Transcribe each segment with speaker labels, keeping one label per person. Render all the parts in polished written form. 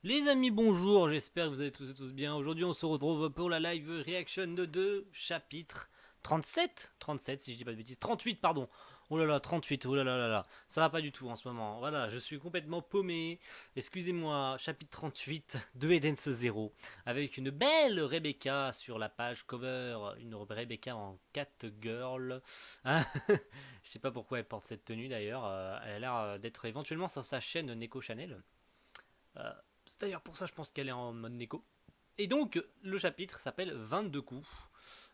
Speaker 1: Les amis, bonjour, j'espère que vous allez tous et tous bien. Aujourd'hui, on se retrouve pour la live reaction de 2 chapitres 37, 37 si je dis pas de bêtises, 38 pardon. Oh là là, 38, oh là là là là. Ça va pas du tout en ce moment. Voilà, je suis complètement paumé. Excusez-moi, chapitre 38 de Eden's Zero avec une belle Rebecca sur la page cover, une Rebecca en cat girl. Hein. Je sais pas pourquoi elle porte cette tenue d'ailleurs. Elle a l'air d'être éventuellement sur sa chaîne Neko Chanel. Euh, c'est d'ailleurs pour ça, je pense qu'elle est en mode Neko. Et donc, le chapitre s'appelle 22 coups.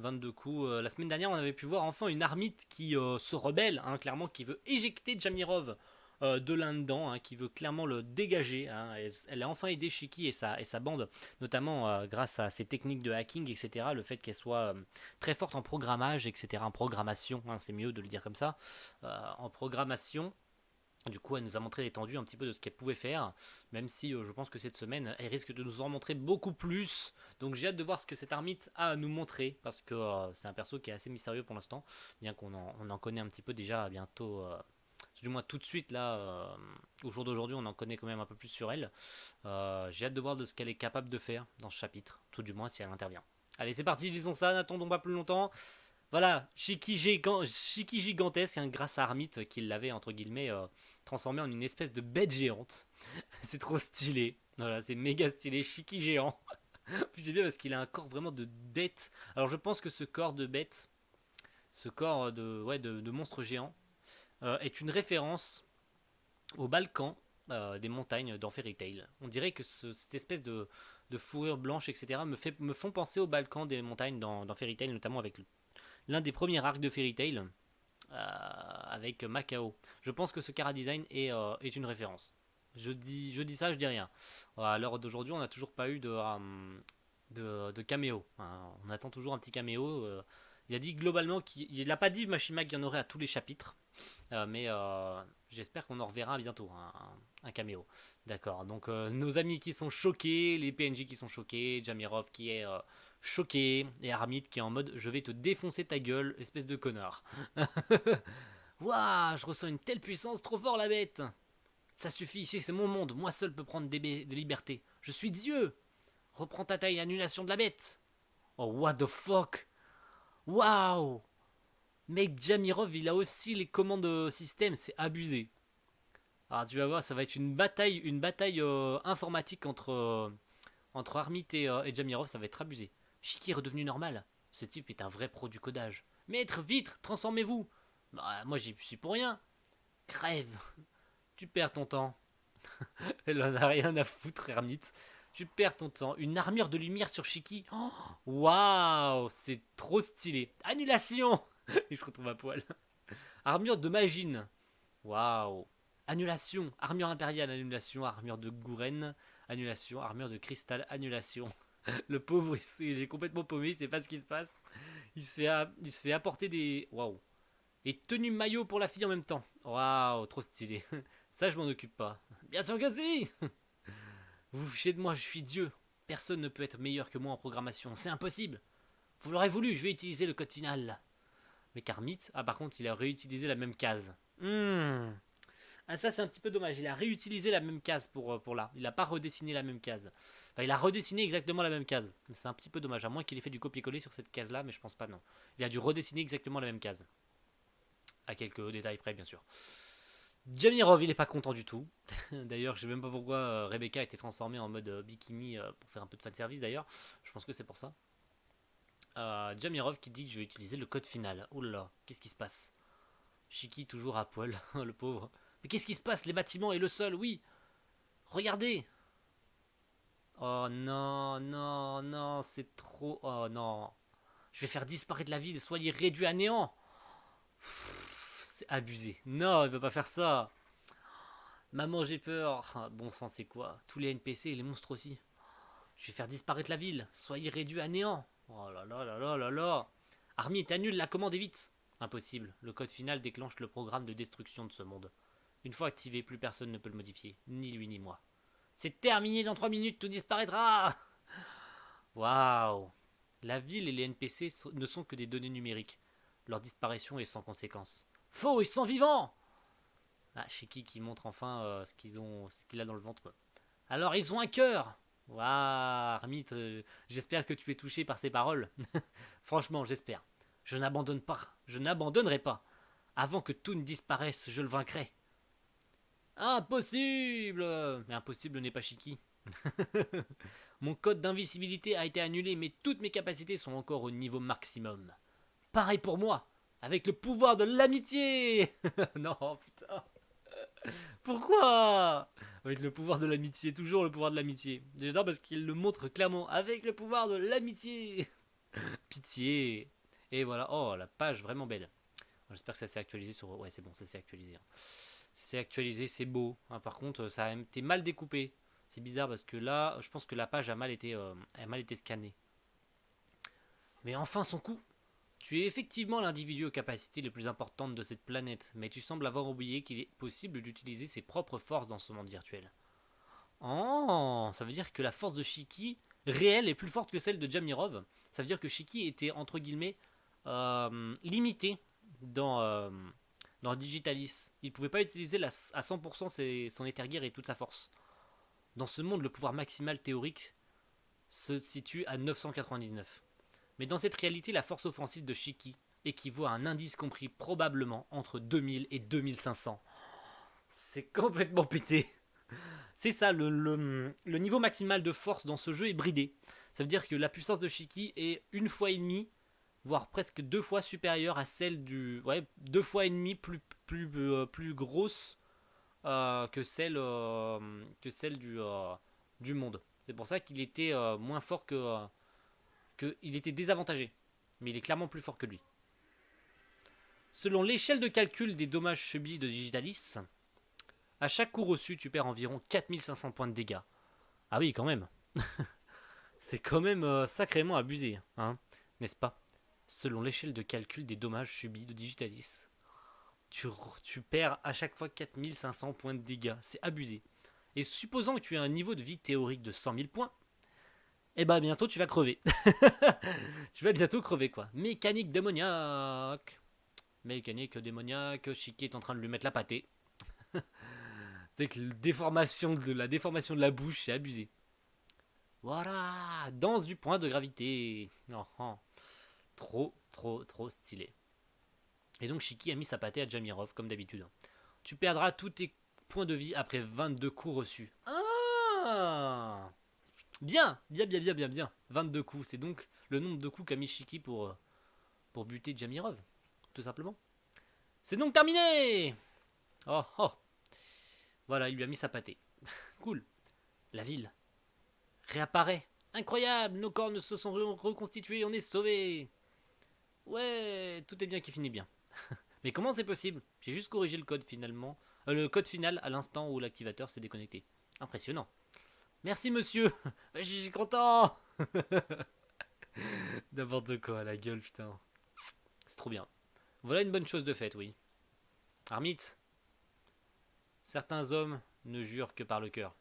Speaker 1: 22 coups. La semaine dernière, on avait pu voir enfin une armite qui se rebelle, hein, clairement, qui veut éjecter Jamirov de là-dedans, hein, qui veut clairement le dégager. Hein. Elle a enfin aidé Shiki et sa bande, notamment grâce à ses techniques de hacking, etc. Le fait qu'elle soit très forte en programmage, etc. En programmation, hein, c'est mieux de le dire comme ça. En programmation. Du coup, elle nous a montré l'étendue un petit peu de ce qu'elle pouvait faire, même si je pense que cette semaine, elle risque de nous en montrer beaucoup plus. Donc j'ai hâte de voir ce que cette armite a à nous montrer, parce que c'est un perso qui est assez mystérieux pour l'instant, bien on en connaît un petit peu déjà bientôt, du moins tout de suite là, au jour d'aujourd'hui, on en connaît quand même un peu plus sur elle. J'ai hâte de voir de ce qu'elle est capable de faire dans ce chapitre, tout du moins si elle intervient. Allez, c'est parti, lisons ça, n'attendons pas plus longtemps. Voilà, Shiki gigantesque, hein, grâce à Armit qui l'avait, entre guillemets, transformé en une espèce de bête géante. C'est trop stylé. Voilà, c'est méga stylé, Shiki géant. J'aime bien parce qu'il a un corps vraiment de bête. Alors je pense que ce corps de bête, ce corps de monstre géant, est une référence au Balkan des montagnes dans Fairy Tail. On dirait que cette espèce de fourrure blanche, etc., me font penser au Balkan des montagnes dans Fairy Tail, notamment avec l'un des premiers arcs de Fairy Tail avec Macao. Je pense que ce Cara Design est une référence. Je dis ça, je dis rien. À l'heure d'aujourd'hui, on n'a toujours pas eu de caméo. Hein. On attend toujours un petit caméo. Il a dit globalement qu'il n'a pas dit Machima qu'il y en aurait à tous les chapitres, mais j'espère qu'on en reverra bientôt un caméo. D'accord, donc nos amis qui sont choqués, les PNJ qui sont choqués, Jamirov qui est choqué, et Armit qui est en mode je vais te défoncer ta gueule, espèce de connard. Waouh, je ressens une telle puissance, trop fort la bête. Ça suffit, ici c'est mon monde, moi seul peux prendre des libertés. Je suis Dieu. Reprends ta taille, annulation de la bête. Oh what the fuck. Waouh. Mec, Jamirov, il a aussi les commandes système, c'est abusé. Alors tu vas voir, ça va être une bataille informatique entre Armit et Jamirov, ça va être abusé. Shiki est redevenu normal. Ce type est un vrai pro du codage. Maître, vite, transformez-vous. Bah, moi j'y suis pour rien. Crève. Tu perds ton temps. Elle en a rien à foutre, Hermite. Tu perds ton temps. Une armure de lumière sur Shiki. Oh, waouh, c'est trop stylé. Annulation. Il se retrouve à poil. Armure de Magine. Waouh. Annulation. Armure impériale, annulation. Armure de Gouren, annulation. Armure de cristal, annulation. Le pauvre, il est complètement paumé, il sait pas ce qui se passe. Il se fait apporter des. Waouh. Et tenue maillot pour la fille en même temps. Waouh, trop stylé. Ça, je m'en occupe pas. Bien sûr que si. Vous vous fichez de moi, je suis Dieu. Personne ne peut être meilleur que moi en programmation, c'est impossible. Vous l'aurez voulu, je vais utiliser le code final. Mais Karmit, ah par contre, il a réutilisé la même case. Ah ça c'est un petit peu dommage, il a réutilisé la même case pour là. Il a pas redessiné la même case. Enfin, il a redessiné exactement la même case. C'est un petit peu dommage, à moins qu'il ait fait du copier-coller sur cette case là, mais je pense pas non. Il a dû redessiner exactement la même case. À quelques détails près bien sûr. Jamirov, il est pas content du tout. D'ailleurs, je sais même pas pourquoi Rebecca a été transformée en mode bikini pour faire un peu de fanservice d'ailleurs. Je pense que c'est pour ça. Jamirov qui dit que je vais utiliser le code final. Oh là là, qu'est-ce qui se passe? Shiki toujours à poil, le pauvre. Mais qu'est-ce qui se passe? Les bâtiments et le sol, oui. Regardez. Oh non, non, non, c'est trop. Oh non. Je vais faire disparaître la ville, soyez réduit à néant. C'est abusé. Non, il veut pas faire ça. Maman, j'ai peur. Ah, bon sang, c'est quoi? Tous les NPC et les monstres aussi. Je vais faire disparaître la ville. Soyez réduits à néant. Oh là là là là là là. Army, annule la commande et vite. Impossible. Le code final déclenche le programme de destruction de ce monde. Une fois activé, plus personne ne peut le modifier. Ni lui ni moi. C'est terminé dans 3 minutes, tout disparaîtra. Waouh. La ville et les NPC ne sont que des données numériques. Leur disparition est sans conséquence. Faux, ils sont vivants. Ah, Shiki qui montre enfin ce qu'il a dans le ventre. Quoi. Alors ils ont un cœur. Waouh, Armite, j'espère que tu es touché par ces paroles. Franchement, j'espère. Je n'abandonne pas. Je n'abandonnerai pas. Avant que tout ne disparaisse, je le vaincrai. Impossible. Mais impossible n'est pas Shiki. Mon code d'invisibilité a été annulé, mais toutes mes capacités sont encore au niveau maximum. Pareil pour moi, avec le pouvoir de l'amitié. Non, putain. Pourquoi? Avec le pouvoir de l'amitié, toujours le pouvoir de l'amitié. J'adore parce qu'il le montre clairement, avec le pouvoir de l'amitié. Pitié. Et voilà, oh, la page vraiment belle. J'espère que ça s'est actualisé sur... Ouais, c'est bon, ça s'est actualisé. C'est actualisé, c'est beau. Hein, par contre, ça a été mal découpé. C'est bizarre parce que là, je pense que la page a mal été scannée. Mais enfin son coup. Tu es effectivement l'individu aux capacités les plus importantes de cette planète, mais tu sembles avoir oublié qu'il est possible d'utiliser ses propres forces dans ce monde virtuel. Oh, ça veut dire que la force de Shiki, réelle, est plus forte que celle de Jamirov. Ça veut dire que Shiki était, entre guillemets, limité dans Digitalis. Il ne pouvait pas utiliser à 100% son Ether Gear et toute sa force. Dans ce monde, le pouvoir maximal théorique se situe à 999. Mais dans cette réalité, la force offensive de Shiki équivaut à un indice compris probablement entre 2000 et 2500. C'est complètement pété. C'est ça, le niveau maximal de force dans ce jeu est bridé. Ça veut dire que la puissance de Shiki est une fois et demie, voire presque deux fois supérieure à celle du... Ouais, deux fois et demie plus grosse que celle du monde. C'est pour ça qu'il était moins fort il était désavantagé. Mais il est clairement plus fort que lui. Selon l'échelle de calcul des dommages subis de Digitalis, à chaque coup reçu, tu perds environ 4500 points de dégâts. Ah oui, quand même. C'est quand même sacrément abusé, hein, n'est-ce pas? Selon l'échelle de calcul des dommages subis de Digitalis, tu perds à chaque fois 4500 points de dégâts. C'est abusé. Et supposant que tu aies un niveau de vie théorique de 100 000 points, eh ben bientôt tu vas crever. Tu vas bientôt crever quoi. Mécanique démoniaque. Mécanique démoniaque. Shiki est en train de lui mettre la pâtée. C'est que la déformation de la bouche, c'est abusé. Voilà, danse du point de gravité. Oh, oh. Trop stylé. Et donc Shiki a mis sa pâtée à Jamirov comme d'habitude. Tu perdras tous tes points de vie après 22 coups reçus. Ah, bien. 22 coups, c'est donc le nombre de coups qu'a mis Shiki pour buter Jamirov, tout simplement. C'est donc terminé. Oh oh. Voilà, il lui a mis sa pâtée. Cool. La ville réapparaît. Incroyable, nos corps se sont reconstitués, on est sauvés. Ouais, tout est bien qui finit bien. Mais comment c'est possible? J'ai juste corrigé le code finalement. Le code final à l'instant où l'activateur s'est déconnecté. Impressionnant. Merci monsieur. Je suis content. N'importe quoi, la gueule, putain. C'est trop bien. Voilà une bonne chose de faite, oui. Armite, certains hommes ne jurent que par le cœur.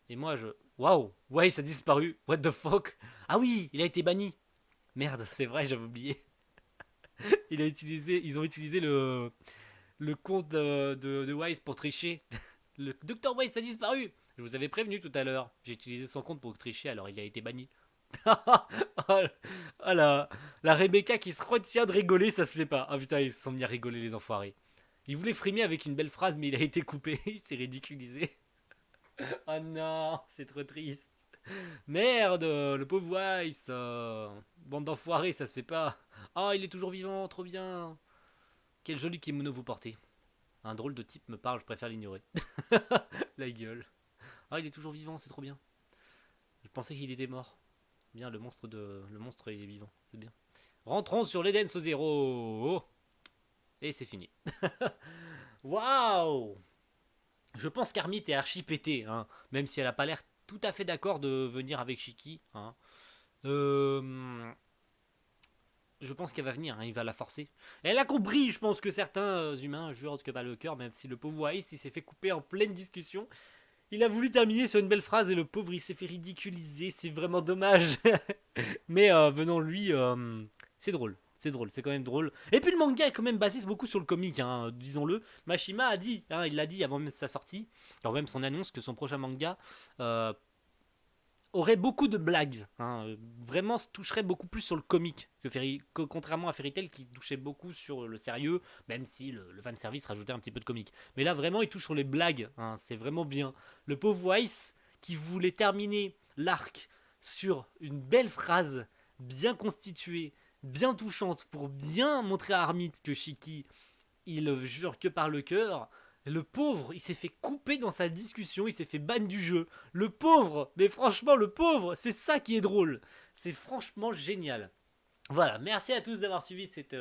Speaker 1: Et moi je... Waouh, ouais, ça a disparu. What the fuck? Ah oui, il a été banni. Merde, c'est vrai, j'avais oublié. Ils ont utilisé le compte de Wise pour tricher. Le Dr Wise a disparu. Je vous avais prévenu tout à l'heure. J'ai utilisé son compte pour tricher, alors il a été banni. Oh, la Rebecca qui se retient de rigoler, ça se fait pas. Ah putain, ils se sont mis à rigoler les enfoirés. Il voulait frimer avec une belle phrase, mais il a été coupé. Il s'est ridiculisé. Oh non, c'est trop triste. Merde, le pauvre Weiss. Bande d'enfoirés, ça se fait pas. Oh, il est toujours vivant, trop bien. Quel joli kimono vous portez. Un drôle de type me parle, je préfère l'ignorer. La gueule. Ah, il est toujours vivant, c'est trop bien. Je pensais qu'il était mort. Bien, le monstre, il est vivant, c'est bien. Rentrons sur l'Eden ce zéro. Et c'est fini. Waouh. Je pense qu'Armit est archi pété, hein, même si elle a pas l'air tout à fait d'accord de venir avec Shiki. Hein. Je pense qu'elle va venir, hein, il va la forcer. Elle a compris, je pense que certains humains jurent que pas le cœur, même si le pauvre Weiss il s'est fait couper en pleine discussion. Il a voulu terminer sur une belle phrase et le pauvre il s'est fait ridiculiser, c'est vraiment dommage. Mais venant lui, c'est drôle. C'est drôle, c'est quand même drôle. Et puis le manga est quand même basé beaucoup sur le comic, hein, disons-le. Mashima a dit, hein, il l'a dit avant même sa sortie, avant même son annonce, que son prochain manga euh, aurait beaucoup de blagues. Hein, vraiment se toucherait beaucoup plus sur le comique que contrairement à Fairy Tail qui touchait beaucoup sur le sérieux, même si le fanservice rajoutait un petit peu de comique. Mais là vraiment il touche sur les blagues, hein, c'est vraiment bien. Le pauvre Weiss qui voulait terminer l'arc sur une belle phrase bien constituée, bien touchante pour bien montrer à Armit que Shiki il jure que par le cœur. Le pauvre, il s'est fait couper dans sa discussion, il s'est fait ban du jeu. Le pauvre, mais franchement, le pauvre, c'est ça qui est drôle. C'est franchement génial. Voilà, merci à tous d'avoir suivi cette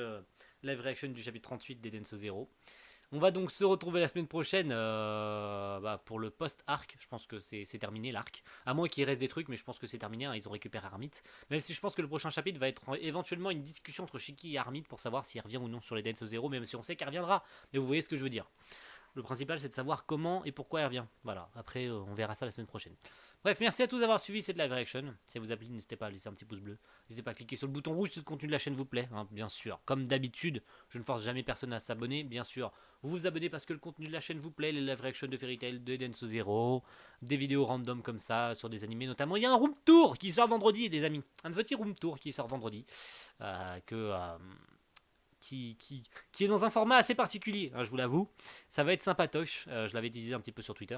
Speaker 1: live reaction du chapitre 38 d'Edenso Zero. On va donc se retrouver la semaine prochaine pour le post-arc. Je pense que c'est terminé l'arc. À moins qu'il reste des trucs, mais je pense que c'est terminé. Hein, ils ont récupéré Armit. Même si je pense que le prochain chapitre va être éventuellement une discussion entre Shiki et Armit pour savoir s'il revient ou non sur les Dance Zero. Même si on sait qu'il reviendra. Mais vous voyez ce que je veux dire. Le principal, c'est de savoir comment et pourquoi il revient. Voilà, après, on verra ça la semaine prochaine. Bref, merci à tous d'avoir suivi cette live reaction. Si ça vous a plu, n'hésitez pas à laisser un petit pouce bleu. N'hésitez pas à cliquer sur le bouton rouge si le contenu de la chaîne vous plaît, hein, bien sûr. Comme d'habitude, je ne force jamais personne à s'abonner, bien sûr. Vous vous abonnez parce que le contenu de la chaîne vous plaît, les live reaction de Fairy Tail, de Dance Zero, des vidéos random comme ça, sur des animés notamment. Il y a un room tour qui sort vendredi, les amis. Un petit room tour qui sort vendredi. Qui est dans un format assez particulier, hein, je vous l'avoue. Ça va être sympatoche. Je l'avais teasé un petit peu sur Twitter.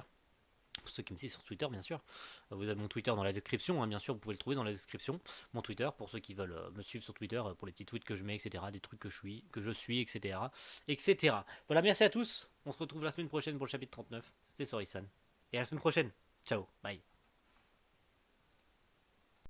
Speaker 1: Pour ceux qui me suivent sur Twitter, bien sûr. Vous avez mon Twitter dans la description, hein, bien sûr, vous pouvez le trouver dans la description. Mon Twitter, pour ceux qui veulent me suivre sur Twitter, pour les petits tweets que je mets, etc. Des trucs que je suis, etc. etc. Voilà, merci à tous. On se retrouve la semaine prochaine pour le chapitre 39. C'était Sorisan. Et à la semaine prochaine. Ciao, bye.